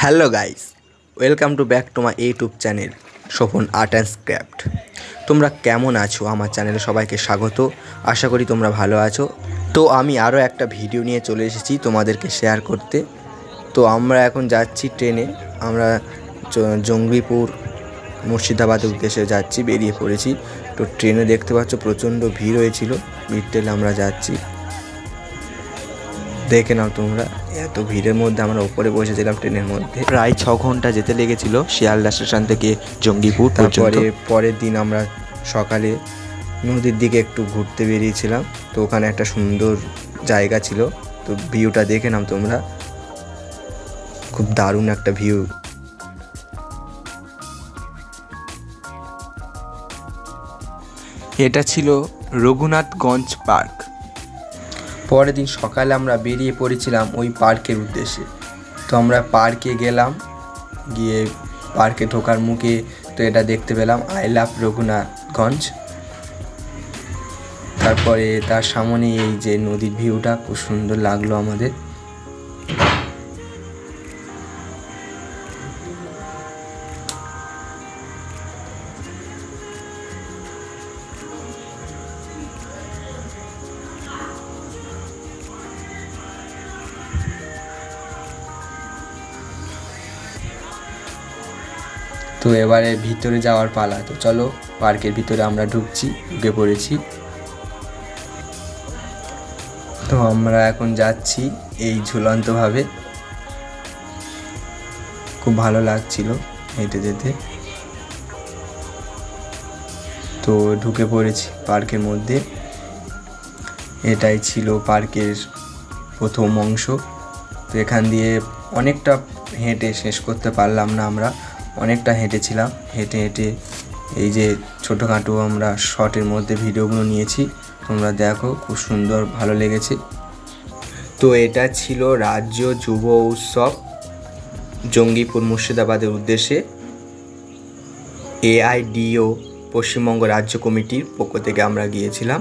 Hello guys, welcome to back to my YouTube channel Shovan art and craft. তোমরা কেমন আছো? আমার চ্যানেলে সবাইকে স্বাগত। আশা করি তোমরা ভালো আছো। তো আমি আরও একটা ভিডিও নিয়ে চলে এসেছি তোমাদেরকে শেয়ার করতে। তো আমরা এখন যাচ্ছি ট্রেনে। আমরা জঙ্গিপুর মুর্শিদাবাদের উদ্দেশ্যে যাচ্ছি, বেরিয়ে পড়েছি। তো ট্রেনে দেখতে পাচ্ছ প্রচণ্ড ভিড় হয়েছিল, ভিড় টেলে আমরা যাচ্ছি। দেখে নাও তোমরা, এত ভিড়ের মধ্যে আমরা উপরে বসেছিলাম ট্রেনের মধ্যে। প্রায় 6 ঘন্টা যেতে লেগেছিল শিয়ালদা স্টেশন থেকে জঙ্গিপুর। তারপরে পরের দিন আমরা সকালে নদীর দিকে একটু ঘুরতে বেরিয়েছিলাম। তো ওখানে একটা সুন্দর জায়গা ছিল, তো ভিউটা দেখে নাও তোমরা, খুব দারুণ একটা ভিউ। এটা ছিল রঘুনাথগঞ্জ পার্ক। পরের দিন সকালে আমরা বেরিয়ে পড়েছিলাম ওই পার্কের উদ্দেশ্যে। তো আমরা পার্কে গেলাম, গিয়ে পার্কে ঢোকার মুখে তো এটা দেখতে পেলাম আই লাভ রঘুনাথগঞ্জ। তারপরে তার সামনে এই যে নদীর ভিউটা খুব সুন্দর লাগলো আমাদের। তো এবারে ভিতরে যাওয়ার পালা। তো চলো, পার্কের ভিতরে আমরা ঢুকে পড়েছি। তো আমরা এখন যাচ্ছি এই ঝুলন্তভাবে, খুব ভালো লাগছিল হেঁটে যেতে। তো ঢুকে পড়েছি পার্কের মধ্যে। এটাই ছিল পার্কের প্রথম অংশ। তো এখান দিয়ে অনেকটা হেঁটে শেষ করতে পারলাম না, আমরা অনেকটা হেঁটেছিলাম। হেঁটে হেঁটে এই যে ছোটোখাটো আমরা শর্টের মধ্যে ভিডিওগুলো নিয়েছি, তোমরা দেখো, খুব সুন্দর ভালো লেগেছে। তো এটা ছিল রাজ্য যুব উৎসব জঙ্গিপুর মুর্শিদাবাদের উদ্দেশ্যে AIDO পশ্চিমবঙ্গ রাজ্য কমিটির পক্ষ থেকে আমরা গিয়েছিলাম।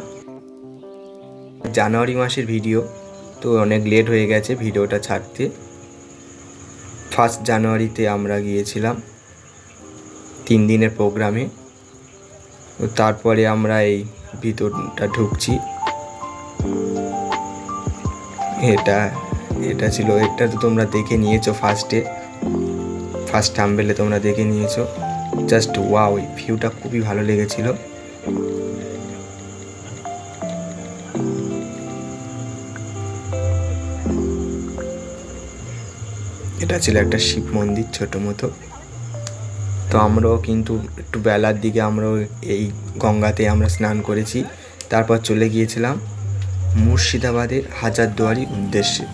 জানুয়ারি মাসের ভিডিও, তো অনেক লেট হয়ে গেছে ভিডিওটা ছাড়তে। 1 জানুয়ারিতে আমরা গিয়েছিলাম 3 দিনের প্রোগ্রামে। তো তারপরে আমরা এই ভিতরটা ঢুকছি। এটা ছিল, এটা তো তোমরা দেখে নিয়েছো ফার্স্ট থাম্বনেলে তোমরা দেখে নিয়েছো। জাস্ট ওয়াও, এই ভিউটা খুবই ভালো লেগেছিল। এটা ছিল একটা শিব মন্দির ছোটো মতো। তো আমরাও কিন্তু একটু বেলার দিকে আমরাও এই গঙ্গাতে আমরা স্নান করেছি। তারপর চলে গিয়েছিলাম মুর্শিদাবাদের হাজারদুয়ারির উদ্দেশ্যে।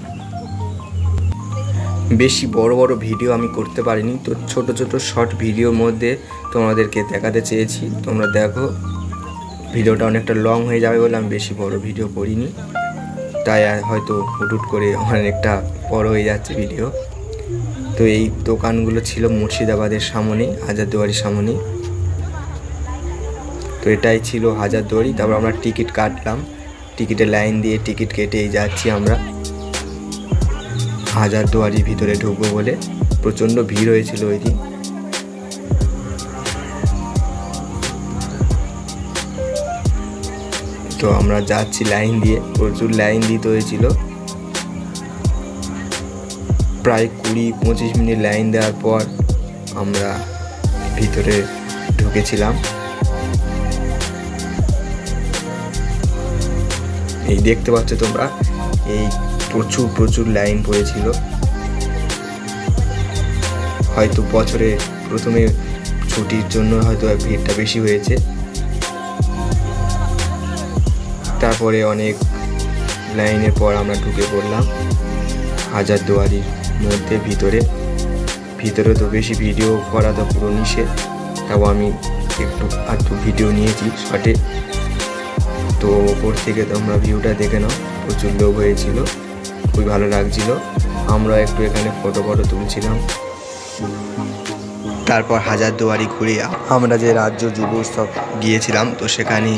বেশি বড় বড় ভিডিও আমি করতে পারিনি, তো ছোট ছোট শর্ট ভিডিওর মধ্যে তোমাদেরকে দেখাতে চেয়েছি। তোমরা দেখো, ভিডিওটা অনেকটা লং হয়ে যাবে বলে আমি বেশি বড় ভিডিও করিনি, তাই হয়তো হুটহুট করে অনেকটা বড় হয়ে যাচ্ছে ভিডিও। তো এই দোকানগুলো ছিল মুর্শিদাবাদের সামনে, হাজারদুয়ারির সামনে। তো এটাই ছিল হাজারদুয়ারি। তারপর আমরা টিকিট কাটলাম, টিকিটের লাইন দিয়ে টিকিট কেটেই যাচ্ছি আমরা হাজারদুয়ারির ভিতরে ঢুকবো বলে। প্রচণ্ড ভিড় হয়েছিল ওই দিন। তো আমরা যাচ্ছি লাইন দিয়ে, প্রচুর লাইন দিতে হয়েছিল। প্রায় 20-25 মিনিট লাইন দেওয়ার পর আমরা ভিতরে ঢুকেছিলাম। এই দেখতে পাচ্ছ তোমরা, এই প্রচুর লাইন পড়েছিল। হয়তো বছরে প্রথমে ছুটির জন্য হয়তো ভিড়টা বেশি হয়েছে। তারপরে অনেক লাইনের পর আমরা ঢুকে পড়লাম হাজারদুয়ারির মধ্যে। ভিতরে তো বেশি ভিডিও করা তো পুরো নিষেধ, তাও আমি একটু ভিডিও নিয়েছি শর্টে। তো ওপর থেকে তোমরা ভিউটা দেখে নাও, প্রচুর লোক হয়েছিল, খুবই ভালো লাগছিল। আমরা একটু এখানে ফটো তুলছিলাম। তারপর হাজারদুয়ারি ঘুরে আমরা যে রাজ্য যুব উৎসব গিয়েছিলাম, তো সেখানে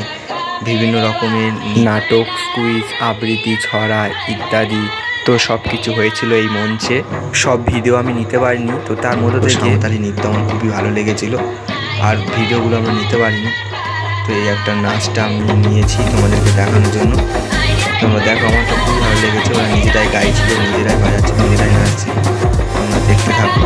বিভিন্ন রকমের নাটক, কুইজ, আবৃত্তি, ছড়া ইত্যাদি তো সব কিছু হয়েছিল এই মঞ্চে, সব ভিডিও আমি নিতে পারিনি। তো তার মধ্যে থেকে সাঁওতালি নৃত্য আমার খুবই ভালো লেগেছিলো, আর ভিডিওগুলো আমরা নিতে পারিনি। তো এই একটা নাচটা আমি নিয়েছি তোমাদেরকে দেখানোর জন্য। তোমরা দেখো, আমারটা খুবই ভালো লেগেছে। ওরা নিজেরাই গাইছিল, নিজেরাই বাজাচ্ছে, নিজেরাই নাচছে। তোমরা দেখতে থাকো।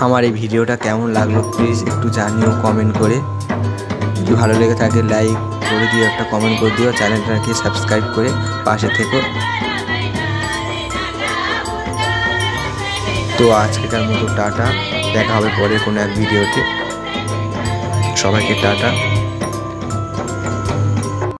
আমার এই ভিডিওটা কেমন লাগলো প্লিজ একটু জানিও কমেন্ট করে। যদি ভালো লেগে থাকে লাইক করে দিও, একটা কমেন্ট করে দিও, চ্যানেলটাকে সাবস্ক্রাইব করে পাশে থেকো। তো আজকেকার মতো টাটা, দেখা হবে পরে কোনো এক ভিডিওতে। সবাইকে টাটা।